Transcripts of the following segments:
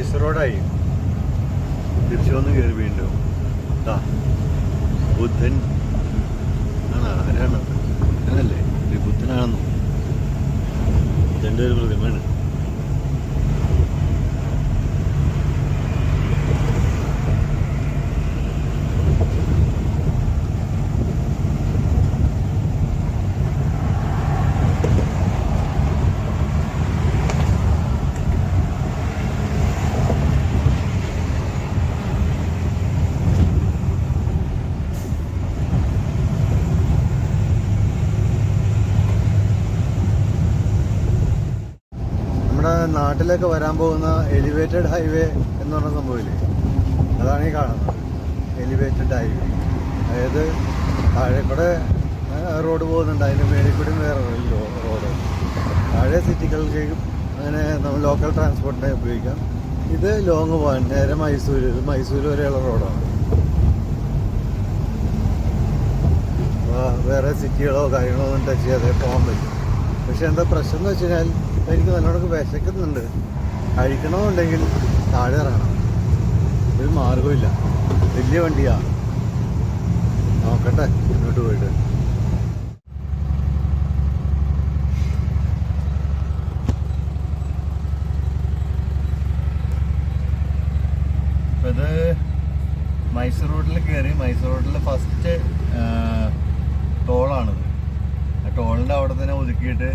മൈസൂർ റോഡായി. തിരിച്ചു വന്ന് കയറി വീണ്ടും ബുദ്ധൻ ആണ്. ആരാണ്? അങ്ങനല്ലേ? ഒരു ബുദ്ധനാണെന്നോ? ബുദ്ധൻ്റെ ഒരു പ്രതിമയാണ്. നാട്ടിലൊക്കെ വരാൻ പോകുന്ന എലിവേറ്റഡ് ഹൈവേ എന്ന് പറഞ്ഞ സംഭവമില്ലേ, അതാണ് ഈ കാണുന്നത്. എലിവേറ്റഡ് ഹൈവേ, അതായത് താഴെ കൂടെ റോഡ് പോകുന്നുണ്ട്, അതിൻ്റെ മേളിൽ കൂടെയും വേറെ റോഡ്. താഴെ സിറ്റികൾക്ക് അങ്ങനെ നമ്മൾ ലോക്കൽ ട്രാൻസ്പോർട്ടിനെ ഉപയോഗിക്കാം. ഇത് ലോങ് പോകാൻ നേരെ മൈസൂർ വരെയുള്ള റോഡാണ്. വേറെ സിറ്റികളോ കാര്യങ്ങളോ ഒന്നും ടച്ച് ചെയ്യാതെ പോകാൻ പറ്റും. പക്ഷെ എന്താ പ്രശ്നം എന്ന് വെച്ച് കഴിഞ്ഞാൽ എനിക്ക് നല്ലോണം വിശക്കുന്നുണ്ട്. കഴിക്കണമെന്നുണ്ടെങ്കിൽ താഴെ ഇറങ്ങണം. ഒരു മാർഗമില്ല. വലിയ വണ്ടിയാണ്. നോക്കട്ടെ മുന്നോട്ട് പോയിട്ട്. ഇത് മൈസൂർ റോഡിൽ കയറി. മൈസൂർ റോഡിലെ ഫസ്റ്റ് ടോളാണിത്. ആ ടോളിൻ്റെ അവിടെ തന്നെ ഒതുക്കിയിട്ട്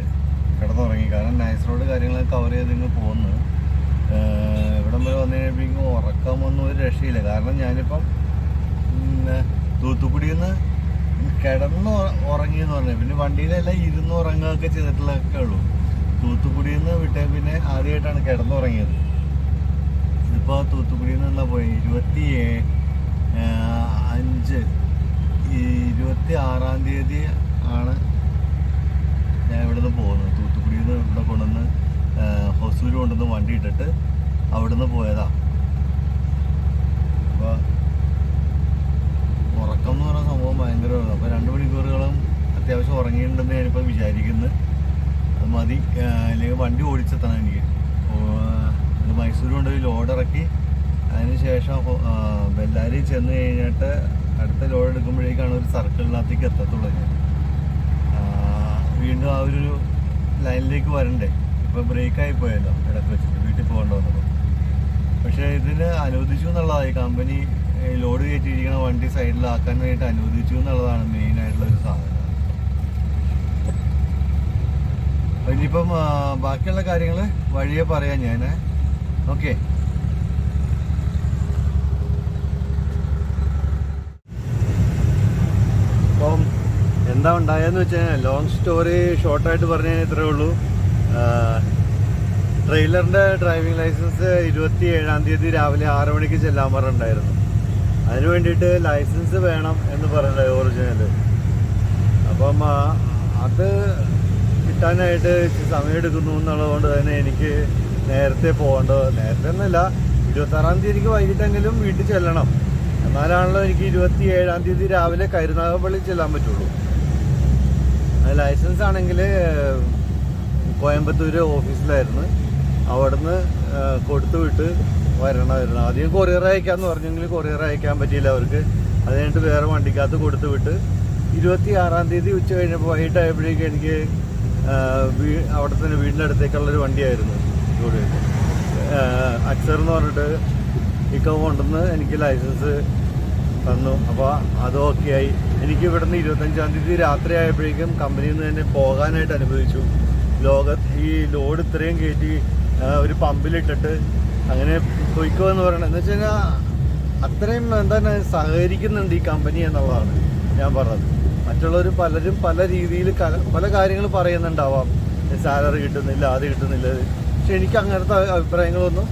കിടന്നുറങ്ങി. കാരണം നൈസ് റോഡ് കാര്യങ്ങളൊക്കെ കവർ ചെയ്ത് ഇങ്ങ് പോകുന്നു. ഇവിടം വരെ വന്നു കഴിയുമ്പോഴേക്കും ഉറക്കമൊന്നും ഒരു രക്ഷയില്ല. കാരണം ഞാനിപ്പം തൂത്തുക്കുടിയിൽ നിന്ന് കിടന്ന് ഉറങ്ങിയെന്ന് പറഞ്ഞു. പിന്നെ വണ്ടിയിലെല്ലാം ഇരുന്ന് ഉറങ്ങുകയൊക്കെ ചെയ്തിട്ടുള്ളതൊക്കെ ഉള്ളൂ. തൂത്തുക്കുടിയിൽ നിന്ന് വിട്ടേ പിന്നെ ആദ്യമായിട്ടാണ് കിടന്നുറങ്ങിയത്. ഇതിപ്പോൾ തൂത്തുക്കുടിയിൽ നിന്നുള്ള പോയി 26-ാം തീയതി ആണ് ഞാൻ ഇവിടുന്ന് പോകുന്നത്. തൂത്തുക്കുടിയിൽ നിന്ന് ഇവിടെ കൊണ്ടുവന്ന് ഹൊസൂർ കൊണ്ടുവന്ന് വണ്ടി ഇട്ടിട്ട് അവിടുന്ന് പോയതാ. അപ്പോൾ ഉറക്കം എന്ന് പറയുന്ന സംഭവം ഭയങ്കരമാണ്. അപ്പോൾ 2 മണിക്കൂറുകളും അത്യാവശ്യം ഉറങ്ങിയിട്ടുണ്ടെന്ന് ഞാനിപ്പോൾ വിചാരിക്കുന്നത്. അത് മതി, അല്ലെങ്കിൽ വണ്ടി ഓടിച്ചെത്തണം എനിക്ക്. മൈസൂർ കൊണ്ടുപോയി ലോഡ് ഇറക്കി അതിന് ശേഷം ബെല്ലാരി ചെന്ന് കഴിഞ്ഞിട്ട് അടുത്ത ലോഡ് എടുക്കുമ്പോഴേക്കാണ് ഒരു സർക്കിളിനകത്തേക്ക് എത്തത്തുള്ളൂ. ഞാൻ വീണ്ടും ആ ഒരു ലൈനിലേക്ക് വരണ്ടേ. ഇപ്പോൾ ബ്രേക്കായി പോയല്ലോ ഇടയ്ക്ക് വെച്ചിട്ട് വീട്ടിൽ പോകേണ്ട വന്നപ്പോൾ. പക്ഷേ ഇതിന് അനുവദിച്ചു എന്നുള്ളതാണ്. ഈ കമ്പനി ലോഡ് കയറ്റിയിരിക്കുന്ന വണ്ടി സൈഡിലാക്കാൻ വേണ്ടിയിട്ട് അനുവദിച്ചു എന്നുള്ളതാണ് മെയിനായിട്ടുള്ളൊരു സാധനം. ഇനിയിപ്പം ബാക്കിയുള്ള കാര്യങ്ങൾ വഴിയെ പറയാം ഞാൻ. ഓക്കെ. അപ്പം എന്താ ഉണ്ടായെന്ന് വെച്ച് കഴിഞ്ഞാൽ ലോങ് സ്റ്റോറി ഷോർട്ടായിട്ട് പറഞ്ഞു കഴിഞ്ഞാൽ ഇത്രയേ ഉള്ളൂ. ട്രെയിലറിൻ്റെ ഡ്രൈവിംഗ് ലൈസൻസ് 27-ാം തീയതി രാവിലെ 6 മണിക്ക് ചെല്ലാൻ പറഞ്ഞിട്ടുണ്ടായിരുന്നു. അതിന് വേണ്ടിയിട്ട് ലൈസൻസ് വേണം എന്ന് പറഞ്ഞത് ഒറിജിനൽ. അപ്പം അത് കിട്ടാനായിട്ട് സമയം എടുക്കുന്നു എന്നുള്ളതുകൊണ്ട് തന്നെ എനിക്ക് നേരത്തെ പോകേണ്ടത്. നേരത്തെ ഒന്നുമില്ല, 26-ാം തീയതിക്ക് വൈകിട്ടെങ്കിലും വീട്ടിൽ ചെല്ലണം. എന്നാലാണല്ലോ എനിക്ക് 27-ാം തീയതി രാവിലെ കരുനാഗപ്പള്ളി ചെല്ലാൻ പറ്റുള്ളൂ. ലൈസൻസ് ആണെങ്കിൽ കോയമ്പത്തൂർ ഓഫീസിലായിരുന്നു. അവിടുന്ന് കൊടുത്തു വിട്ട് വരണമായിരുന്നു. ആദ്യം കൊറിയർ അയക്കാമെന്ന് പറഞ്ഞെങ്കിൽ കൊറിയർ അയക്കാൻ പറ്റിയില്ല അവർക്ക്. അത് കഴിഞ്ഞിട്ട് വേറെ വണ്ടിക്കകത്ത് കൊടുത്തു വിട്ട് 26-ാം തീയതി ഉച്ച കഴിഞ്ഞപ്പോൾ വൈകിട്ടായപ്പോഴേക്കും എനിക്ക് അവിടെ തന്നെ വീടിൻ്റെ അടുത്തേക്കുള്ളൊരു വണ്ടിയായിരുന്നു. അക്സർ എന്ന് പറഞ്ഞിട്ട് ഇക്ക കൊണ്ടുവന്ന് എനിക്ക് ലൈസൻസ് തന്നു. അപ്പോൾ അത് ഓക്കെ ആയി. എനിക്ക് ഇവിടുന്ന് 25-ാം തീയതി രാത്രി ആയപ്പോഴേക്കും കമ്പനിയിൽ നിന്ന് തന്നെ പോകാനായിട്ട് അനുവദിച്ചു. ഈ ലോഡ് ഇത്രയും കയറ്റി ഒരു പമ്പിലിട്ടിട്ട് അങ്ങനെ പൊയ്ക്കോ എന്ന് പറയണത് എന്ന് വെച്ച് കഴിഞ്ഞാൽ അത്രയും എന്താണ് സഹകരിക്കുന്നുണ്ട് ഈ കമ്പനി എന്നുള്ളതാണ് ഞാൻ പറഞ്ഞത്. മറ്റുള്ളവർ പലരും പല രീതിയിൽ പല കാര്യങ്ങൾ പറയുന്നുണ്ടാവാം. സാലറി കിട്ടുന്നില്ല, അത് കിട്ടുന്നില്ല. പക്ഷെ എനിക്ക് അങ്ങനത്തെ അഭിപ്രായങ്ങളൊന്നും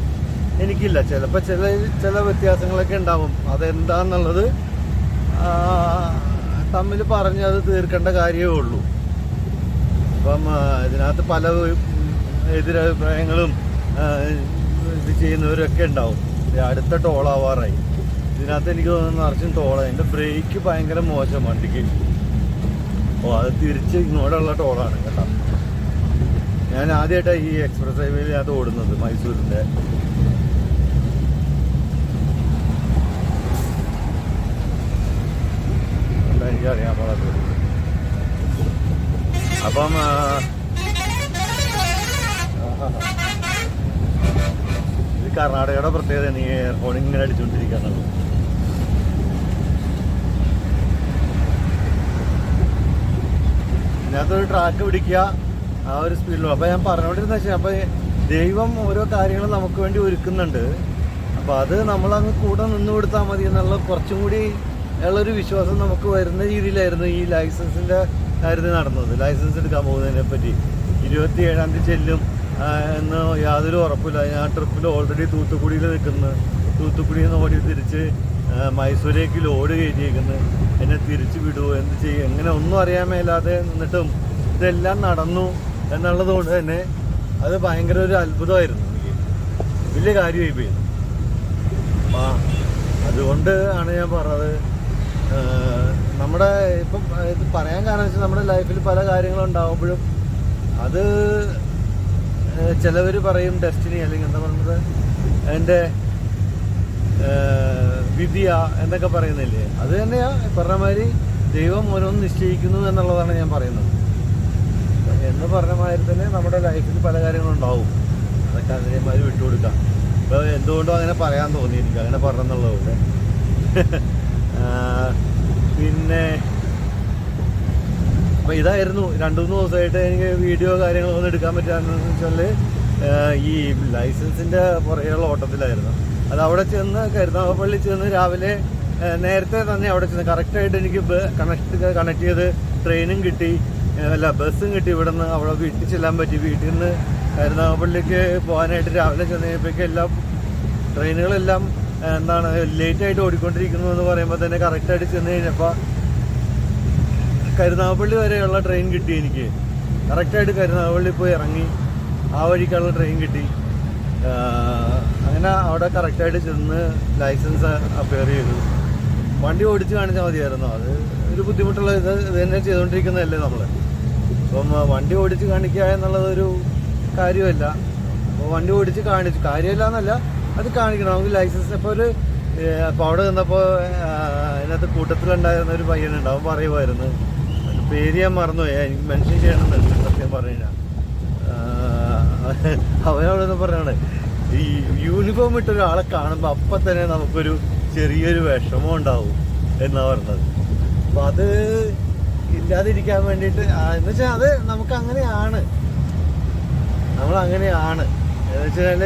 എനിക്കില്ല. ചിലപ്പോൾ ചില വ്യത്യാസങ്ങളൊക്കെ ഉണ്ടാവും. അതെന്താന്നുള്ളത് തമ്മിൽ പറഞ്ഞ് അത് തീർക്കേണ്ട കാര്യമേ ഉള്ളൂ. അപ്പം ഇതിനകത്ത് പല എതിരഭിപ്രായങ്ങളും ഇത് ചെയ്യുന്നവരൊക്കെ ഉണ്ടാവും. അടുത്ത ടോളാവാറായി. ഇതിനകത്ത് എനിക്ക് തോന്നുന്നു നിറച്ചും ടോളാണ്. എൻ്റെ ബ്രേക്ക് ഭയങ്കര മോശം വണ്ടിക്ക്. അത് തിരിച്ച് ഇങ്ങോട്ടുള്ള ടോളാണ് കേട്ടോ. ഞാൻ ആദ്യമായിട്ടാണ് ഈ എക്സ്പ്രസ് ഹൈവേയിൽ അത് ഓടുന്നത് മൈസൂരിൻ്റെ. എനിക്കറിയാൻ പാടാത്തത്. അപ്പം ഇത് കർണാടകയുടെ പ്രത്യേകത നീ എയർഫോൺ ഇങ്ങനെ അടിച്ചുകൊണ്ടിരിക്കുകയാണല്ലോ. ഇതിനകത്തൊരു ട്രാക്ക് പിടിക്കുക, ആ ഒരു സ്പീഡിലും. അപ്പം ഞാൻ പറഞ്ഞുകൊണ്ടിരുന്ന വെച്ചാൽ അപ്പം ദൈവം ഓരോ കാര്യങ്ങളും നമുക്ക് വേണ്ടി ഒരുക്കുന്നുണ്ട്. അപ്പം അത് നമ്മളങ്ങ് കൂടെ നിന്ന് കൊടുത്താൽ മതി എന്നുള്ള കുറച്ചും കൂടി ഉള്ളൊരു വിശ്വാസം നമുക്ക് വരുന്ന രീതിയിലായിരുന്നു ഈ ലൈസൻസിൻ്റെ കാര്യത്തിൽ നടന്നത്. ലൈസൻസ് എടുക്കാൻ പോകുന്നതിനെ പറ്റി 27-ാം തീയതി ചെല്ലും എന്ന് യാതൊരു ഉറപ്പില്ല. ഞാൻ ട്രിപ്പിൽ ഓൾറെഡി തൂത്തുക്കുടിയിൽ നിൽക്കുന്നു. തൂത്തുക്കുടിയിൽ നിന്ന് ഓടി തിരിച്ച് മൈസൂരേക്ക് ലോഡ് കയറ്റിയേക്കുന്നു. എന്നെ തിരിച്ചു വിടുമോ, എന്ത് ചെയ്യും, എങ്ങനെ ഒന്നും അറിയാൻ മേലാതെ നിന്നിട്ടും ഇതെല്ലാം നടന്നു എന്നുള്ളത് കൊണ്ട് തന്നെ അത് ഭയങ്കര ഒരു അത്ഭുതമായിരുന്നു. എനിക്ക് വലിയ കാര്യമായി പോയി. അതുകൊണ്ട് ആണ് ഞാൻ പറഞ്ഞത്, നമ്മുടെ ഇപ്പം ഇത് പറയാൻ കാരണം വെച്ചാൽ നമ്മുടെ ലൈഫിൽ പല കാര്യങ്ങളും ഉണ്ടാകുമ്പോഴും അത് ചിലവർ പറയും ഡെസ്റ്റിനി, അല്ലെങ്കിൽ എന്താ പറയുന്നത് എൻ്റെ വിധിയ എന്നൊക്കെ പറയുന്നില്ലേ, അത് തന്നെയാ പറഞ്ഞ മാതിരി ദൈവം ഓരോന്ന് നിശ്ചയിക്കുന്നു എന്നുള്ളതാണ് ഞാൻ പറയുന്നത്. എന്ന് പറഞ്ഞ മാതിരി തന്നെ നമ്മുടെ ലൈഫിൽ പല കാര്യങ്ങളും ഉണ്ടാവും. അതൊക്കെ അതിനേമാതിരി വിട്ടുകൊടുക്കാം. ഇപ്പോൾ എന്തുകൊണ്ടും അങ്ങനെ പറയാൻ തോന്നി എനിക്ക്, അങ്ങനെ പറഞ്ഞെന്നുള്ളതുകൊണ്ട്. പിന്നെ അപ്പോൾ ഇതായിരുന്നു 2-3 ദിവസമായിട്ട് എനിക്ക് വീഡിയോ കാര്യങ്ങളൊന്നും എടുക്കാൻ പറ്റാന്ന് വെച്ചാൽ ഈ ലൈസൻസിൻ്റെ പുറകെയുള്ള ഓട്ടത്തിലായിരുന്നു. അത് അവിടെ ചെന്ന് കരുനാഗപ്പള്ളി ചെന്ന് രാവിലെ നേരത്തെ തന്നെ അവിടെ ചെന്ന് കറക്റ്റായിട്ട് എനിക്ക് കണക്ട് ചെയ്ത് ട്രെയിനും കിട്ടി, അല്ല ബസ്സും കിട്ടി. ഇവിടെ നിന്ന് അവിടെ വീട്ടിൽ ചെല്ലാൻ പറ്റി. വീട്ടിൽ നിന്ന് കരുനാഗപ്പള്ളിക്ക് പോകാനായിട്ട് രാവിലെ ചെന്ന് കഴിഞ്ഞപ്പോഴേക്കും എല്ലാ ട്രെയിനുകളെല്ലാം എന്താണ് ലേറ്റായിട്ട് ഓടിക്കൊണ്ടിരിക്കുന്നു എന്ന് പറയുമ്പോൾ തന്നെ കറക്റ്റായിട്ട് ചെന്ന് കഴിഞ്ഞപ്പോൾ കരുനാഗപ്പള്ളി വരെയുള്ള ട്രെയിൻ കിട്ടി എനിക്ക്. കറക്റ്റായിട്ട് കരുനാഗപ്പള്ളി പോയി ഇറങ്ങി ആ വഴിക്കുള്ള ട്രെയിൻ കിട്ടി. അങ്ങനെ അവിടെ കറക്റ്റായിട്ട് ചെന്ന് ലൈസൻസ് അപ്പയർ ചെയ്തു. വണ്ടി ഓടിച്ച് കാണിച്ചാൽ മതിയായിരുന്നു. അത് ഒരു ബുദ്ധിമുട്ടുള്ള ഇത് തന്നെ ചെയ്തുകൊണ്ടിരിക്കുന്നതല്ലേ നമ്മൾ. അപ്പം വണ്ടി ഓടിച്ച് കാണിക്കുക എന്നുള്ളതൊരു കാര്യമല്ല. അപ്പോൾ വണ്ടി ഓടിച്ച് കാണിച്ചു കാര്യമില്ല എന്നല്ല, അത് കാണിക്കണം. നമുക്ക് ലൈസൻസ് ഇപ്പോൾ അപ്പോൾ അവിടെ നിന്നപ്പോൾ അതിനകത്ത് കൂട്ടത്തിലുണ്ടായിരുന്ന ഒരു പയ്യനുണ്ടാവും, പറയുമായിരുന്നു, പേര് ഞാൻ മറന്നുപോയി, എനിക്ക് മെൻഷൻ ചെയ്യണമെന്നുണ്ട് സത്യം പറഞ്ഞു കഴിഞ്ഞാൽ. അവനോടൊന്ന് പറഞ്ഞാണ് ഈ യൂണിഫോം ഇട്ട ഒരാളെ കാണുമ്പോൾ അപ്പം തന്നെ നമുക്കൊരു ചെറിയൊരു വിഷമം ഉണ്ടാവും എന്നാണ് പറഞ്ഞത്. അപ്പോൾ അത് ഇല്ലാതിരിക്കാൻ വേണ്ടിയിട്ട് എന്ന് വെച്ചാൽ അത് നമുക്ക് അങ്ങനെയാണ്, നമ്മളങ്ങനെയാണ് എന്ന് വെച്ചാൽ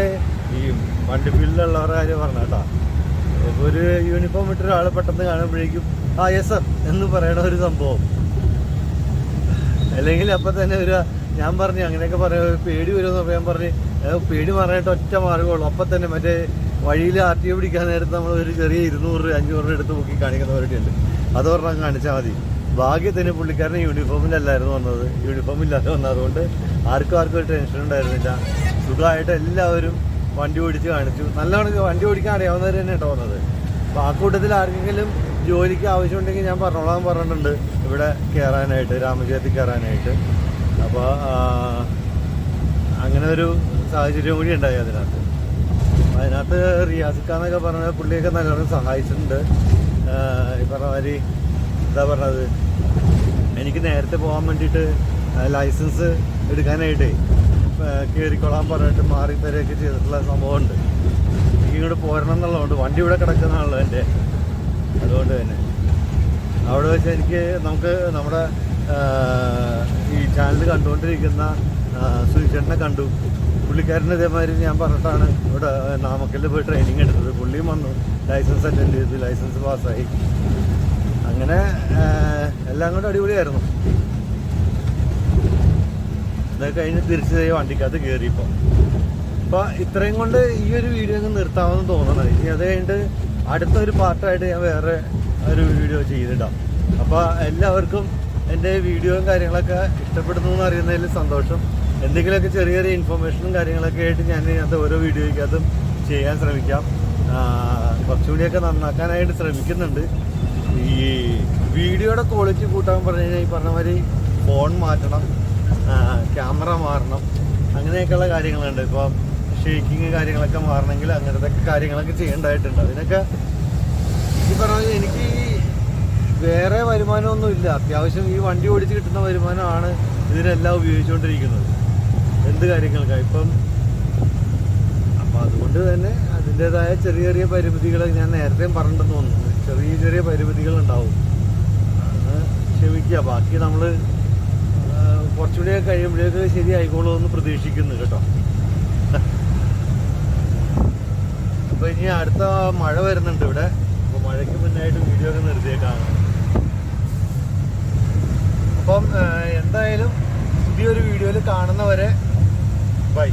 ഈ വണ്ടി ഫീൽഡിലുള്ളവരുടെ കാര്യം പറഞ്ഞ കേട്ടോ. ഇപ്പോൾ ഒരു യൂണിഫോം ഇട്ട ഒരാൾ പെട്ടെന്ന് കാണുമ്പോഴേക്കും ആ യെസ് സർ എന്ന് പറയണ ഒരു സംഭവം. അല്ലെങ്കിൽ അപ്പം തന്നെ ഒരു ഞാൻ പറഞ്ഞു അങ്ങനെയൊക്കെ പറയാം പേടി വരുമെന്ന് പറയാൻ പറഞ്ഞ് പേടി മാറാനായിട്ട് ഒറ്റ മാർഗമുള്ളൂ. അപ്പം തന്നെ മറ്റേ വഴിയിൽ RTO പിടിക്കാൻ നേരത്ത് നമ്മൾ ഒരു ചെറിയ 200-500 എടുത്ത് നോക്കി കാണിക്കുന്നവരൊക്കെ ഉണ്ട്. അത് പറഞ്ഞാൽ കാണിച്ചാൽ മതി. ഭാഗ്യത്തിന് പുള്ളിക്കാരൻ യൂണിഫോമിലല്ലായിരുന്നു വന്നത്, യൂണിഫോം ഇല്ലാതെ വന്നത്. അതുകൊണ്ട് ആർക്കും ഒരു ടെൻഷൻ ഉണ്ടായിരുന്നില്ല. സുഖമായിട്ട് എല്ലാവരും വണ്ടി ഓടിച്ച് കാണിച്ചു. നല്ലവണ്ണം വണ്ടി ഓടിക്കാൻ അറിയാവുന്നവർ തന്നെ കേട്ടോ വന്നത്. അപ്പോൾ ആ കൂട്ടത്തിൽ ആർക്കെങ്കിലും ജോലിക്ക് ആവശ്യമുണ്ടെങ്കിൽ ഞാൻ പറഞ്ഞിട്ടുണ്ട് ഇവിടെ കയറാനായിട്ട്, രാമജയത്തിൽ കയറാനായിട്ട്. അപ്പോൾ അങ്ങനെ ഒരു സാഹചര്യം കൂടി ഉണ്ടായി അതിനകത്ത്. അതിനകത്ത് റിയാസിക്കാന്നൊക്കെ പറഞ്ഞ പുള്ളിയൊക്കെ നല്ലോണം സഹായിച്ചിട്ടുണ്ട്. ഈ പറഞ്ഞ മാതിരി എന്താ പറഞ്ഞത്, എനിക്ക് നേരത്തെ പോകാൻ വേണ്ടിയിട്ട് ലൈസൻസ് എടുക്കാനായിട്ടേ കയറിക്കൊള്ളാൻ പറഞ്ഞിട്ട് മാറി തരുകയൊക്കെ ചെയ്തിട്ടുള്ള സംഭവമുണ്ട്. എനിക്ക് ഇങ്ങോട്ട് പോരണം എന്നുള്ളതുകൊണ്ട് വണ്ടി ഇവിടെ കിടക്കുന്നതാണല്ലോ എൻ്റെ. അതുകൊണ്ട് തന്നെ അവിടെ വെച്ച് എനിക്ക് നമ്മുടെ ഈ ചാനൽ കണ്ടുകൊണ്ടിരിക്കുന്ന സുനിച്ചേട്ടനെ കണ്ടു. പുള്ളിക്കാരന് ഇതേമാതിരി ഞാൻ പറഞ്ഞിട്ടാണ് ഇവിടെ നാമക്കലിൽ പോയി ട്രെയിനിങ് എടുത്തത്. പുള്ളിയും വന്നു, ലൈസൻസ് അറ്റൻഡ് ചെയ്തു, ലൈസൻസ് പാസ്സായി. അങ്ങനെ എല്ലാം കൂടെ അടിപൊളിയായിരുന്നു. ഇതൊക്കെ കഴിഞ്ഞ് തിരിച്ച് വണ്ടിക്കകത്ത് കയറിയപ്പോൾ അപ്പോൾ ഇത്രയും കൊണ്ട് ഈ ഒരു വീഡിയോ അങ്ങ് നിർത്താമെന്ന് തോന്നണം. ഇനി അത് കഴിഞ്ഞിട്ട് അടുത്തൊരു പാർട്ടായിട്ട് ഞാൻ വേറെ ഒരു വീഡിയോ ചെയ്തിടാം. അപ്പോൾ എല്ലാവർക്കും എൻ്റെ വീഡിയോയും കാര്യങ്ങളൊക്കെ ഇഷ്ടപ്പെടുന്നു എന്ന് അറിയുന്നതിൽ സന്തോഷം. എന്തെങ്കിലുമൊക്കെ ചെറിയ ചെറിയ ഇൻഫർമേഷനും കാര്യങ്ങളൊക്കെ ആയിട്ട് ഞാൻ ഇതിനകത്ത് ഓരോ വീഡിയോയ്ക്കകത്തും ചെയ്യാൻ ശ്രമിക്കാം. കുറച്ചുകൂടിയൊക്കെ നന്നാക്കാനായിട്ട് ശ്രമിക്കുന്നുണ്ട്. ഈ വീഡിയോയുടെ ക്വാളിറ്റി കൂട്ടാൻ പറഞ്ഞു കഴിഞ്ഞാൽ ഈ പറഞ്ഞ മാതിരി ഫോൺ മാറ്റണം, ക്യാമറ മാറണം, അങ്ങനെയൊക്കെയുള്ള കാര്യങ്ങളുണ്ട്. ഇപ്പം ഷേക്കിങ് കാര്യങ്ങളൊക്കെ മാറണമെങ്കിൽ അങ്ങനത്തെ കാര്യങ്ങളൊക്കെ ചെയ്യേണ്ടതായിട്ടുണ്ട്. അതിനൊക്കെ ഈ പറഞ്ഞ എനിക്ക് വേറെ വരുമാനമൊന്നും ഇല്ല. അത്യാവശ്യം ഈ വണ്ടി ഓടിച്ച് കിട്ടുന്ന വരുമാനമാണ് ഇതിനെല്ലാം ഉപയോഗിച്ചുകൊണ്ടിരിക്കുന്നത്, എന്ത് കാര്യങ്ങൾക്കാണ് ഇപ്പം. അപ്പം അതുകൊണ്ട് തന്നെ അതിൻ്റെതായ ചെറിയ ചെറിയ പരിമിതികൾ ഞാൻ നേരത്തെയും പറഞ്ഞിട്ടെന്ന് തോന്നുന്നു. ചെറിയ ചെറിയ പരിമിതികൾ ഉണ്ടാവും, ക്ഷമിക്കുക. ബാക്കി നമ്മൾ കുറച്ചുകൂടിയൊക്കെ കഴിയുമ്പോഴേക്ക് ശരിയായിക്കോളൂ എന്ന് പ്രതീക്ഷിക്കുന്നു കേട്ടോ. അപ്പോൾ ഇനി അടുത്ത മഴ വരുന്നുണ്ട് ഇവിടെ. അപ്പോൾ മഴയ്ക്ക് മുന്നായിട്ട് വീഡിയോ ഒക്കെ നിർത്തിയേക്കാണ്. അപ്പം എന്തായാലും പുതിയൊരു വീഡിയോയിൽ കാണുന്നവരെ ബൈ.